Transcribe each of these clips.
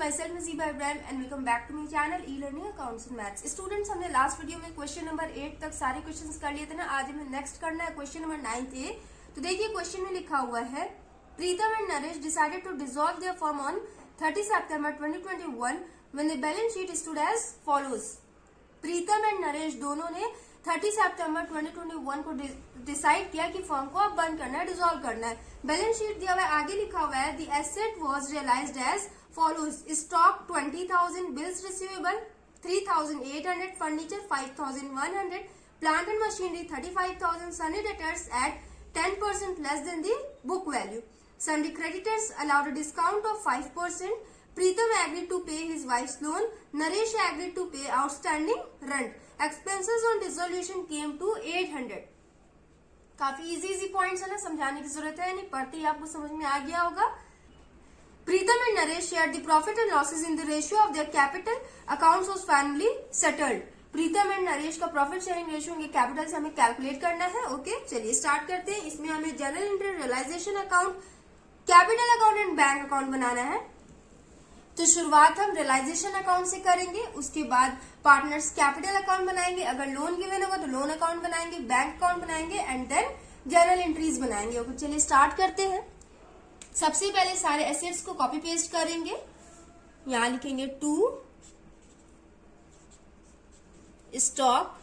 My self Najiba Ibrahim and welcome back to my channel E learning accounts and maths. Students, हमने last video में question number 8 तक सारे questions कर लिए थे ना। आज हमें नेक्स्ट करना है क्वेश्चन नंबर 9A। तो देखिए क्वेश्चन में लिखा हुआ है, Pritam and Naresh decided to dissolve their firm on 30 September 2021 when the balance sheet stood as follows। Pritam and Naresh दोनों ने 30 सितंबर 2021 को डिसाइड किया कि फर्म को अब बंद करना है, डिसॉल्व करना है। बैलेंस शीट दिया हुआ है, आगे लिखा हुआ है the asset was realised as follows. Stock 20,000, bills receivable 3,800, furniture 5,100, plant and machinery 35,000, sundry debtors at 10% less than the book value. Sundry creditors allowed a discount of 5%. Pritam agreed to pay his wife's loan. Naresh agreed to pay outstanding rent. Expenses on dissolution came to 800. काफी easy points है ना, समझाने की जरूरत है नहीं, पढ़ते ही आपको समझ में आ गया होगा। Pritam and Naresh shared the profit and losses in the ratio of their capital. Accounts was finally settled. Pritam and Naresh का प्रॉफिट शेयरिंग रेशियो के कैपिटल से हमें कैलकुलेट करना है। ओके, चलिए स्टार्ट करते हैं। इसमें हमें general entry, realisation account, capital account and bank account बनाना है। तो शुरुआत हम रियलाइजेशन अकाउंट से करेंगे, उसके बाद पार्टनर्स कैपिटल अकाउंट बनाएंगे, अगर लोन गिवन होगा तो लोन अकाउंट बनाएंगे, बैंक अकाउंट बनाएंगे एंड देन जनरल एंट्रीज बनाएंगे। ओके, चलिए स्टार्ट करते हैं। सबसे पहले सारे एसेट्स को कॉपी पेस्ट करेंगे। यहां लिखेंगे to stock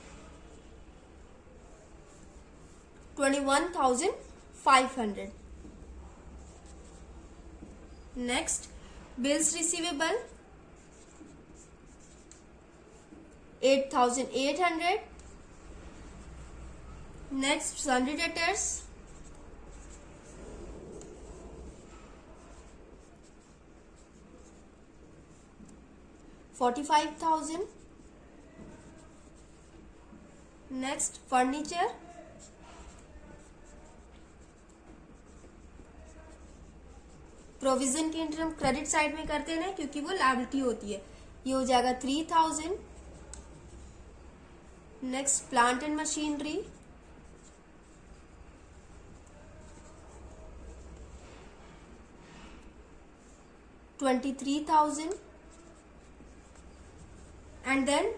21,500। Next bills receivable 8,800। Next sundry debtors 45,000। Next furniture 3,000। Provision की एंट्री हम क्रेडिट साइड में करते हैं ना, क्योंकि वो लायबिलिटी होती है। ये हो जाएगा 3,000। Next plant and machinery 23,000 and then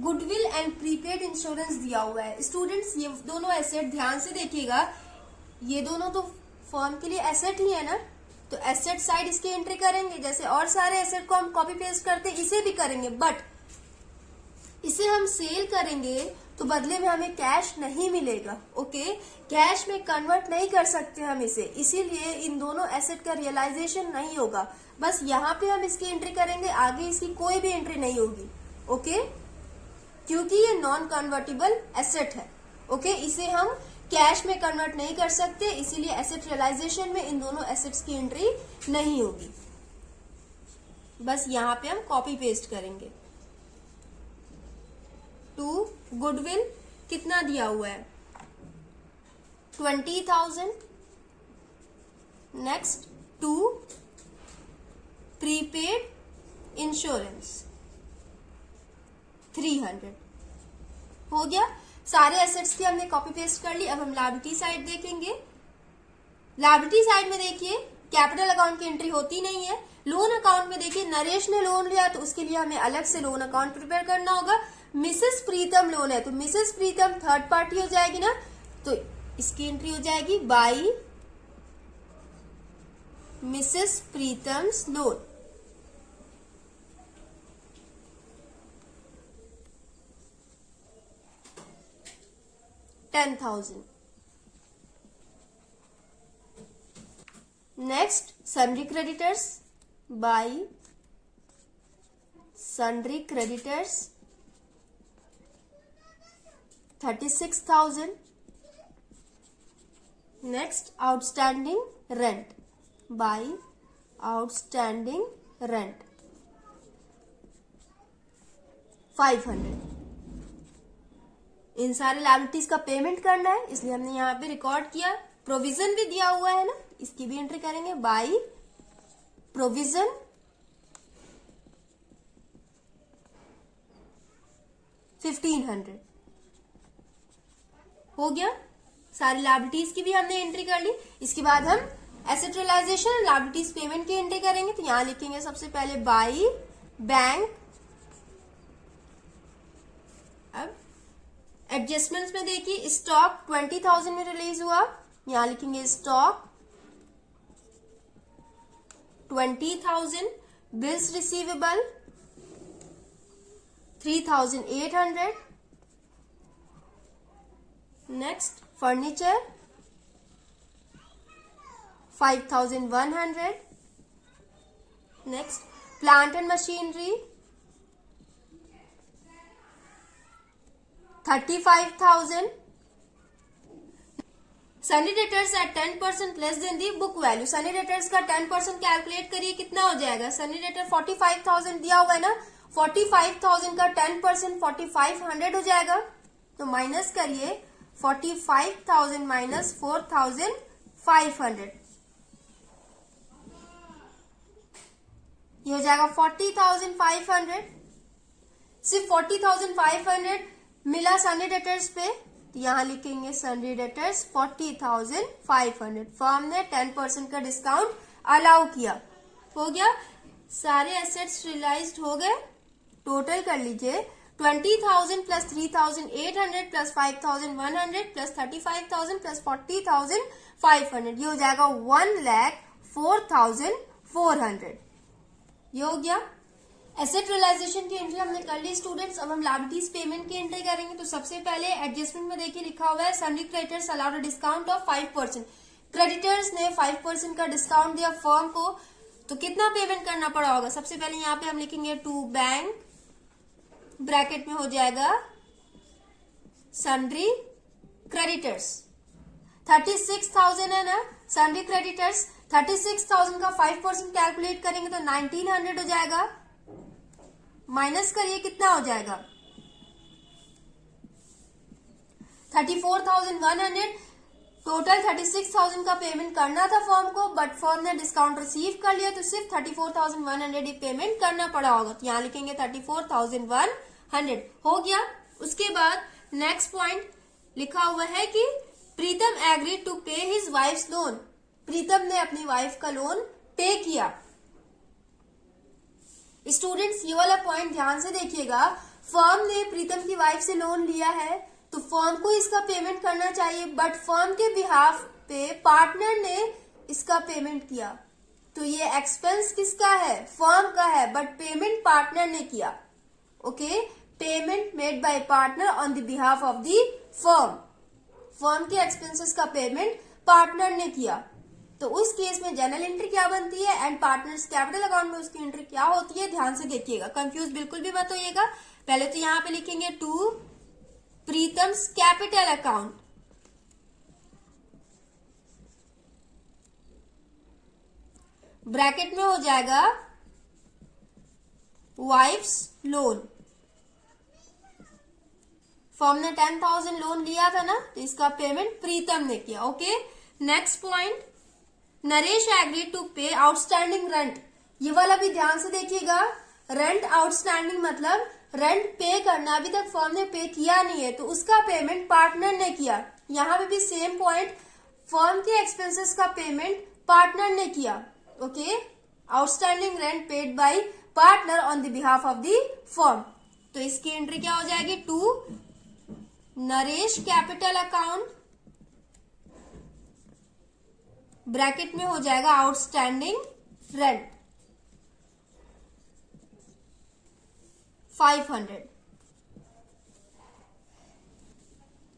goodwill and prepaid insurance दिया हुआ है। स्टूडेंट्स, ये दोनों एसेट ध्यान से देखिएगा, ये दोनों तो फर्म के लिए एसेट ही है ना, तो एसेट साइड इसकी एंट्री करेंगे। जैसे और सारे एसेट को हम कॉपी पेस्ट करते हैं, इसे भी करेंगे, बट इसे हम सेल करेंगे तो बदले में हमें कैश नहीं मिलेगा। ओके, कैश में कन्वर्ट नहीं कर सकते हम इसे, इसीलिए इन दोनों एसेट का रियलाइजेशन नहीं होगा। बस यहाँ पे हम इसकी एंट्री करेंगे, आगे इसकी कोई भी एंट्री नहीं होगी। ओके, क्योंकि ये नॉन कन्वर्टेबल एसेट है। ओके, इसे हम कैश में कन्वर्ट नहीं कर सकते, इसीलिए एसेट रियलाइजेशन में इन दोनों एसेट्स की एंट्री नहीं होगी। बस यहां पे हम कॉपी पेस्ट करेंगे। टू गुडविल कितना दिया हुआ है 20,000। Next to prepaid insurance 300। हो गया, सारे एसेट्स की हमने कॉपी पेस्ट कर ली। अब हम लायबिलिटी साइड देखेंगे। लायबिलिटी साइड में देखिए कैपिटल अकाउंट की एंट्री होती नहीं है। लोन अकाउंट में देखिए नरेश ने लोन लिया तो उसके लिए हमें अलग से लोन अकाउंट प्रिपेयर करना होगा। मिसेस प्रीतम लोन है तो मिसेस प्रीतम थर्ड पार्टी हो जाएगी ना, तो इसकी एंट्री हो जाएगी by Mrs Pritam's loan. $10,000। Next sundry creditors by sundry creditors 36,000। Next outstanding rent by outstanding rent 500। इन सारे लायबिलिटीज का पेमेंट करना है, इसलिए हमने यहाँ पे रिकॉर्ड किया। प्रोविजन भी दिया हुआ है ना, इसकी भी एंट्री करेंगे बाई प्रोविजन 1,500। हो गया, सारी लायबिलिटीज की भी हमने एंट्री कर ली। इसके बाद हम एसेट रियलाइजेशन लायबिलिटीज पेमेंट की एंट्री करेंगे तो यहां लिखेंगे सबसे पहले बाई बैंक। अब एडजस्टमेंट्स में देखिए स्टॉक 20,000 में रिलीज हुआ, यहां लिखेंगे stock 20,000, bills receivable 3,800, next furniture 5,100, next plant and machinery 35,000, sundry debtors at 10% less than the book value. Sundry debtors का 10% कैलकुलेट करिए कितना हो जाएगा। सनी डेटर 45,000 दिया हुआ है ना, 45,000 का 10% 4,500 हो जाएगा। तो माइनस करिए 45,000 माइनस 4,500, ये हो जाएगा 40,500। सिर्फ 40,500 मिला सनी डेटर्स पे, तो यहां लिखेंगे सनी डेटर्स 40,500। फर्म ने 10% का डिस्काउंट अलाउ किया। हो गया, सारे एसेट्स रियलाइज्ड हो गए। टोटल कर लीजिए 20,000 प्लस 3,800 प्लस 5,100 प्लस 35,000 प्लस 40,500, ये हो जाएगा 1,04,400। ये हो गया। एसेट रियलाइजेशन की एंट्री हमने कर ली स्टूडेंट्स। अब हम लायबिलिटीज पेमेंट की एंट्री करेंगे। तो सबसे पहले एडजस्टमेंट में देखिए लिखा हुआ है sundry creditors allowed a discount of 5%। Creditors ने 5% का डिस्काउंट दिया फर्म को, तो कितना पेमेंट करना पड़ा होगा। सबसे पहले यहाँ पे हम लिखेंगे टू बैंक, ब्रैकेट में हो जाएगा सन्ड्री क्रेडिटर्स 36,000 है ना सन्ड्री क्रेडिटर्स। 36,000 का 5% कैलकुलेट करेंगे तो 1,900 हो जाएगा। माइनस करिए कितना हो जाएगा 34,100। टोटल 36,000 का पेमेंट करना था फर्म को, बट फर्म ने डिस्काउंट रिसीव कर लिया तो सिर्फ 34,100 ही पेमेंट करना पड़ा होगा। तो यहाँ लिखेंगे 34,100 हो गया। उसके बाद नेक्स्ट पॉइंट लिखा हुआ है कि प्रीतम एग्री टू पे हिज वाइफ्स लोन। प्रीतम ने अपनी वाइफ का लोन पे किया। स्टूडेंट्स ये वाला पॉइंट ध्यान से देखिएगा। फर्म ने प्रीतम की वाइफ से लोन लिया है तो फर्म को इसका पेमेंट करना चाहिए, बट फर्म के बिहाफ पे पार्टनर ने इसका पेमेंट किया। तो ये एक्सपेंस किसका है, फर्म का है, बट पेमेंट पार्टनर ने किया। Okay, payment made by partner on the behalf of the firm. Firm के एक्सपेंसेस का पेमेंट पार्टनर ने किया। तो उस केस में जनरल एंट्री क्या बनती है एंड पार्टनर्स कैपिटल अकाउंट में उसकी एंट्री क्या होती है, ध्यान से देखिएगा, कंफ्यूज बिल्कुल भी मत होइएगा। पहले तो यहां पे लिखेंगे to Pritam's capital account, bracket में हो जाएगा वाइफ्स लोन। फर्म ने 10,000 लोन लिया था ना, तो इसका पेमेंट प्रीतम ने किया। Okay, next point, Naresh agree to pay outstanding rent. ये वाला भी ध्यान से देखिएगा। रेंट आउटस्टैंडिंग मतलब रेंट पे करना, अभी तक फर्म ने पे किया नहीं है तो उसका पेमेंट पार्टनर ने किया। यहां पे भी सेम पॉइंट, फर्म के एक्सपेंसेस का पेमेंट पार्टनर ने किया। Okay, outstanding rent paid by partner on the behalf of the firm. तो इसकी एंट्री क्या हो जाएगी, to Naresh capital account, bracket में हो जाएगा आउटस्टैंडिंग रेंट 500।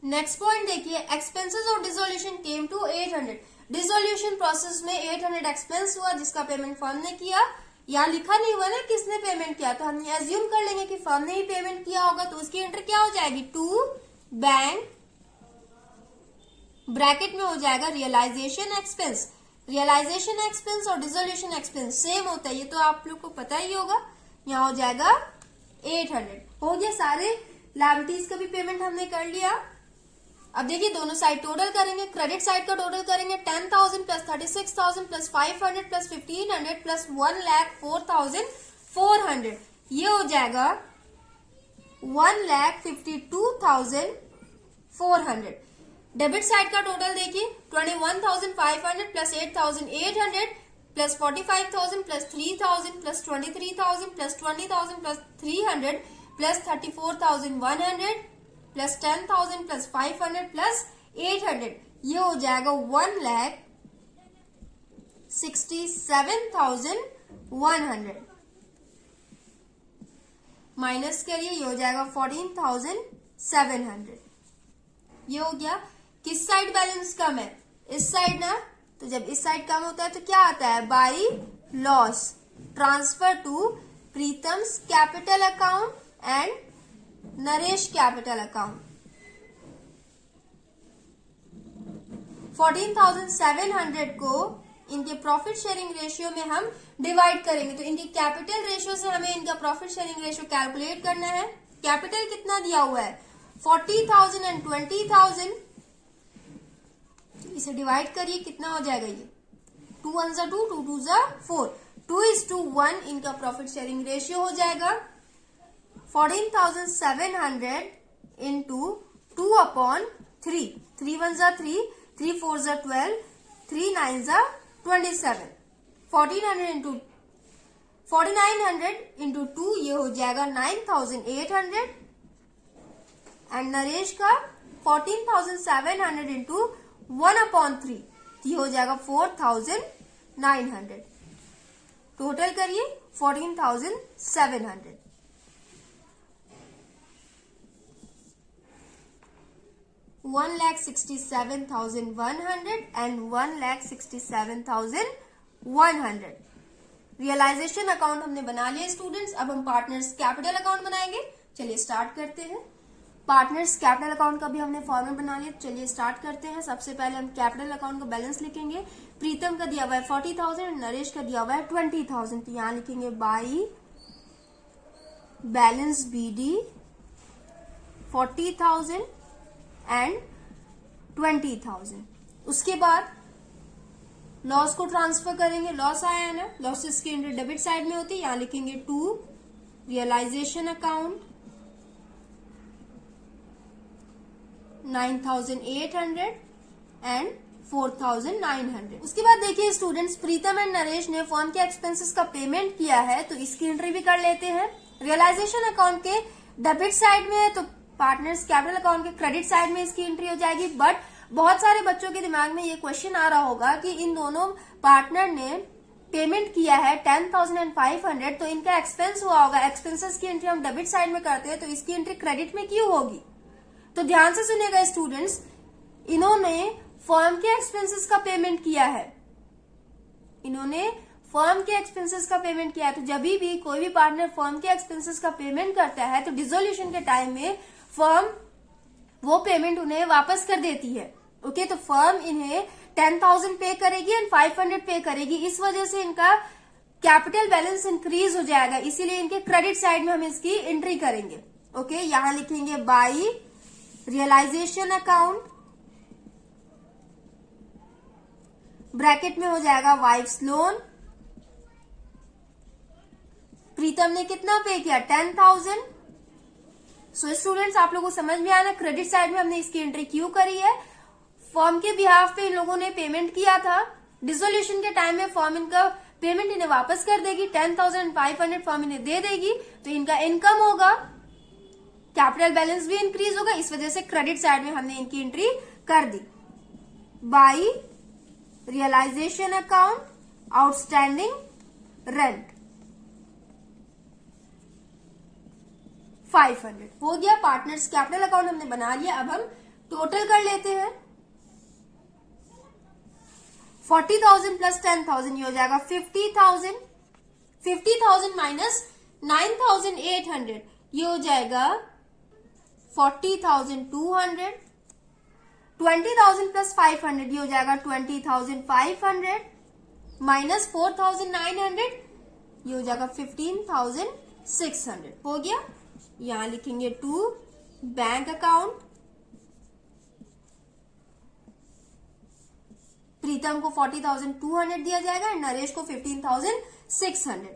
नेक्स्ट पॉइंट देखिए, expenses of dissolution came to 800। Dissolution process में 800 एक्सपेंस हुआ जिसका पेमेंट फर्म ने किया। यहाँ लिखा नहीं हुआ ना किसने पेमेंट किया, तो हम एज्यूम कर लेंगे कि फर्म ने ही पेमेंट किया होगा। तो उसकी एंट्री क्या हो जाएगी, टू बैंक, ब्रैकेट में हो जाएगा रियलाइजेशन एक्सपेंस। रियलाइजेशन एक्सपेंस और डिसोल्यूशन एक्सपेंस सेम होता है, ये तो आप लोग को पता ही होगा। यहाँ हो जाएगा 800। हो गया, सारे लायबिलिटीज का भी पेमेंट हमने कर लिया। अब देखिए दोनों साइड टोटल करेंगे। क्रेडिट साइड का टोटल करेंगे 10,000 प्लस 36,000 प्लस 500 प्लस 1,500 प्लस 1,04,400, ये हो जाएगा 1,52,400। डेबिट साइड का टोटल देखिए 21,500 plus 8,800 plus 45,000 plus 3,000 plus 23,000 plus 20,000 plus 300 plus 34,100 plus 10,000 plus 500 plus 800, ये हो जाएगा 1,67,100 माइनस करिए, ये हो जाएगा 14,700। ये हो गया। किस साइड बैलेंस कम है? इस साइड ना। तो जब इस साइड कम होता है तो क्या आता है? By loss transfer to Pritam's capital account and Naresh capital account. 14,700 को इनके प्रॉफिट शेयरिंग रेशियो में हम डिवाइड करेंगे। तो इनके कैपिटल रेशियो से हमें इनका प्रॉफिट शेयरिंग रेशियो कैलकुलेट करना है। कैपिटल कितना दिया हुआ है? 40,000 एंड 20,000। इसे डिवाइड करिए, कितना हो जाएगा? ये 2 1 जा 2, 2 2 जा 4, 2:1 इनका प्रॉफिट शेयरिंग रेशियो हो जाएगा। 14,700 इंटू 2/3, 3 1 जा 3, 3 4 जा 12, 3 9 जा 27, 4900 इंटू 2, ये हो जाएगा 9,800। एंड नरेश का 14,700 इंटू 1/3, ये हो जाएगा 4,900। टोटल करिए 14,700। 1,67,100 एंड 1,67,100। रियलाइजेशन अकाउंट हमने बना लिया स्टूडेंट्स। अब हम पार्टनर्स कैपिटल अकाउंट बनाएंगे। चलिए स्टार्ट करते हैं। पार्टनर्स कैपिटल अकाउंट का भी हमने फॉर्मेट बना लिया। चलिए स्टार्ट करते हैं। सबसे पहले हम कैपिटल अकाउंट का बैलेंस लिखेंगे। प्रीतम का दिया हुआ है 40,000, नरेश का दिया हुआ है 20,000। तो यहां लिखेंगे बाई बैलेंस बीडी 40,000 एंड 20,000। उसके बाद लॉस को ट्रांसफर करेंगे। लॉस आया है ना, लॉसेस की एंट्री डेबिट साइड में होती है। यहां लिखेंगे टू रियलाइजेशन अकाउंट 9,800 एंड 4,900। उसके बाद देखिए स्टूडेंट्स, प्रीतम एंड नरेश ने फर्म के एक्सपेंसेस का पेमेंट किया है, तो इसकी एंट्री भी कर लेते हैं। रियलाइजेशन अकाउंट के डेबिट साइड में है, तो पार्टनर्स कैपिटल अकाउंट के क्रेडिट साइड में इसकी एंट्री हो जाएगी। बट बहुत सारे बच्चों के दिमाग में ये क्वेश्चन आ रहा होगा कि इन दोनों पार्टनर ने पेमेंट किया है 10,500, तो इनका एक्सपेंस हुआ होगा। एक्सपेंसेस की एंट्री हम डेबिट साइड में करते हैं, तो इसकी एंट्री क्रेडिट में क्यों होगी? तो ध्यान से सुनिएगा स्टूडेंट्स, इन्होंने फर्म के एक्सपेंसेस का पेमेंट किया है। इन्होंने फर्म के एक्सपेंसेस का पेमेंट किया है। तो जब भी कोई भी पार्टनर फर्म के एक्सपेंसेस का पेमेंट करता है, तो डिसोल्यूशन के टाइम में फर्म वो पेमेंट उन्हें वापस कर देती है। ओके, तो फर्म इन्हें 10,000 पे करेगी एंड 500 पे करेगी। इस वजह से इनका कैपिटल बैलेंस इंक्रीज हो जाएगा, इसीलिए इनके क्रेडिट साइड में हम इसकी एंट्री करेंगे। ओके, यहां लिखेंगे बाई रियलाइजेशन अकाउंट, ब्रैकेट में हो जाएगा वाइफ्स लोन। प्रीतम ने कितना पे किया? 10,000। सो स्टूडेंट्स, आप लोगों को समझ में आना, क्रेडिट साइड में हमने इसकी एंट्री क्यों करी है? फर्म के बिहाफ पे इन लोगों ने पेमेंट किया था। डिसोल्यूशन के टाइम में फर्म इनका पेमेंट इन्हें वापस कर देगी। 10,500 फर्म इन्हें दे देगी, तो इनका इनकम होगा, कैपिटल बैलेंस भी इंक्रीज होगा। इस वजह से क्रेडिट साइड में हमने इनकी एंट्री कर दी। By realisation account outstanding rent 500 हो गया। पार्टनर्स कैपिटल अकाउंट हमने बना लिया। अब हम टोटल कर लेते हैं। 40,000 प्लस 10,000, ये हो जाएगा 50,000। 50,000 माइनस 9,800, ये हो जाएगा 40,200। 20,000 प्लस 500, ये हो जाएगा 20,500 माइनस 4,900, ये हो जाएगा 15,600। हो गया। यहां लिखेंगे टू बैंक अकाउंट। प्रीतम को 40,200 दिया जाएगा एंड नरेश को 15,600।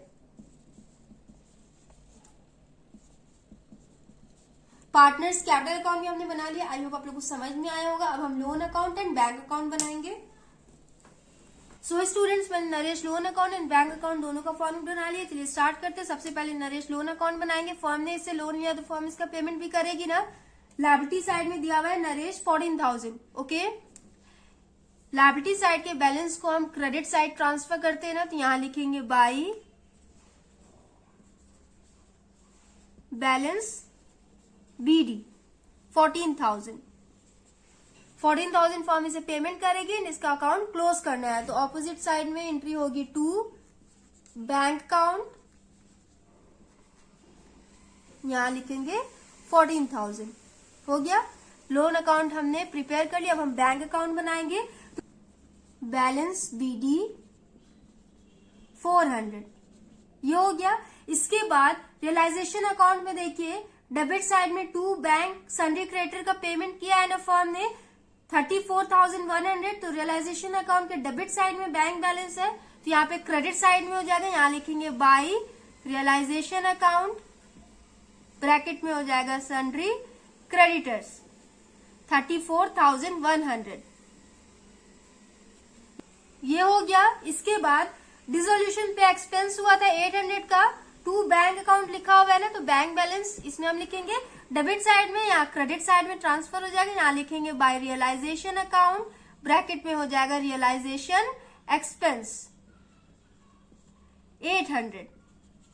पार्टनर्स कैपिटल अकाउंट भी हमने बना लिया। आई होप आप लोग को समझ में आया होगा। अब हम loan account and bank account बनाएंगे। सो स्टूडेंट्स, मैंने Naresh loan account and bank account दोनों का फॉर्म बना लिया। चलिए स्टार्ट करते हैं। सबसे पहले नरेश लोन अकाउंट बनाएंगे। फर्म ने इससे लोन लिया तो फर्म इसका पेमेंट भी करेगी ना। लायबिलिटी साइड में दिया हुआ है नरेश 14,000। ओके, लायबिलिटी साइड के बैलेंस को हम क्रेडिट साइड ट्रांसफर करते हैं ना, तो यहां लिखेंगे बाई बैलेंस BD 14,000। 14,000 फॉर्म इसे पेमेंट करेगी एंड इसका अकाउंट क्लोज करना है। तो ऑपोजिट साइड में एंट्री होगी टू बैंक अकाउंट, यहां लिखेंगे 14,000। हो गया, लोन अकाउंट हमने प्रिपेयर कर लिया। अब हम बैंक अकाउंट बनाएंगे। बैलेंस BD 400, ये हो गया। इसके बाद रियलाइजेशन अकाउंट में देखिए डेबिट साइड में टू बैंक सन्ड्री क्रेडिटर का पेमेंट किया है ना फर्म ने 34,100। तो रियलाइजेशन अकाउंट के डेबिट साइड में बैंक बैलेंस है, तो यहाँ पे क्रेडिट साइड में हो जाएगा। यहाँ लिखेंगे बाई रियलाइजेशन अकाउंट, ब्रैकेट में हो जाएगा सन्ड्री क्रेडिटर्स 34,100। ये हो गया। इसके बाद डिसोल्यूशन पे एक्सपेंस हुआ था 800 का, टू बैंक अकाउंट लिखा हुआ है ना, तो बैंक बैलेंस इसमें हम लिखेंगे डेबिट साइड में या क्रेडिट साइड में ट्रांसफर हो जाएगा। यहाँ लिखेंगे बाय रियलाइजेशन अकाउंट, ब्रैकेट में हो जाएगा रियलाइजेशन एक्सपेंस 800।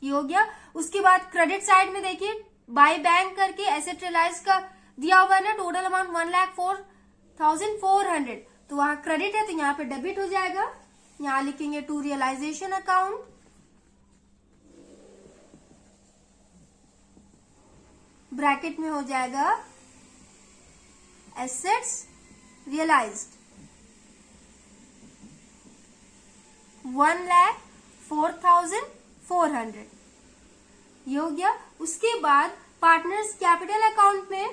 ये हो गया। उसके बाद क्रेडिट साइड में देखिए बाय बैंक करके एसेट रियलाइज का दिया हुआ है ना, टोटल अमाउंट 1,04,400। तो वहां क्रेडिट है तो यहाँ पे डेबिट हो जाएगा। यहाँ लिखेंगे टू रियलाइजेशन अकाउंट, ब्रैकेट में हो जाएगा एसेट्स रियलाइज्ड 1,04,400। ये हो गया। उसके बाद पार्टनर्स कैपिटल अकाउंट में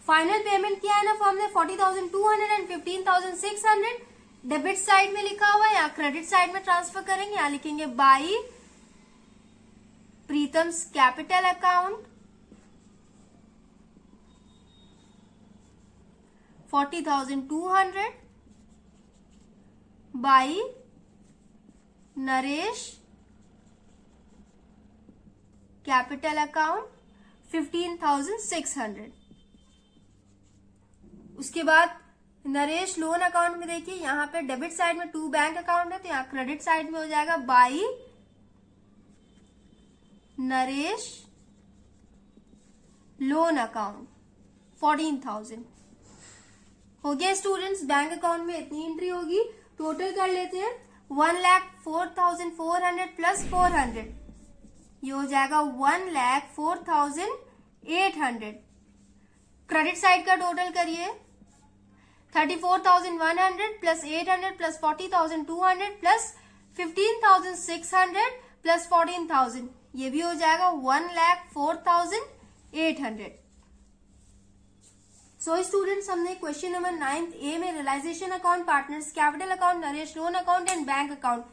फाइनल पेमेंट किया है ना फर्म ने 40,200 एंड 15,600। डेबिट साइड में लिखा हुआ है या क्रेडिट साइड में ट्रांसफर करेंगे। यहां लिखेंगे by Pritam's capital account 40,200 by Naresh capital account 15,600। उसके बाद नरेश लोन अकाउंट में देखिए यहाँ पे डेबिट साइड में टू बैंक अकाउंट है, तो यहाँ क्रेडिट साइड में हो जाएगा बाई नरेश लोन अकाउंट 14,000। हो गया स्टूडेंट्स। बैंक अकाउंट में इतनी एंट्री होगी। टोटल कर लेते हैं 1,04,400 प्लस 400, ये हो जाएगा 1,04,800। क्रेडिट साइड का टोटल करिए 34,100 प्लस 800 प्लस 40,200 प्लस 15,600 प्लस 14,000, ये भी हो जाएगा 1,04,800। सो स्टूडेंट्स, हमने क्वेश्चन नंबर 9 ए में realisation account, partners capital account, Naresh loan account and bank account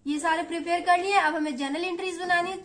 ये सारे प्रिपेयर कर लिए। अब हमें जर्नल एंट्रीज बनानी है।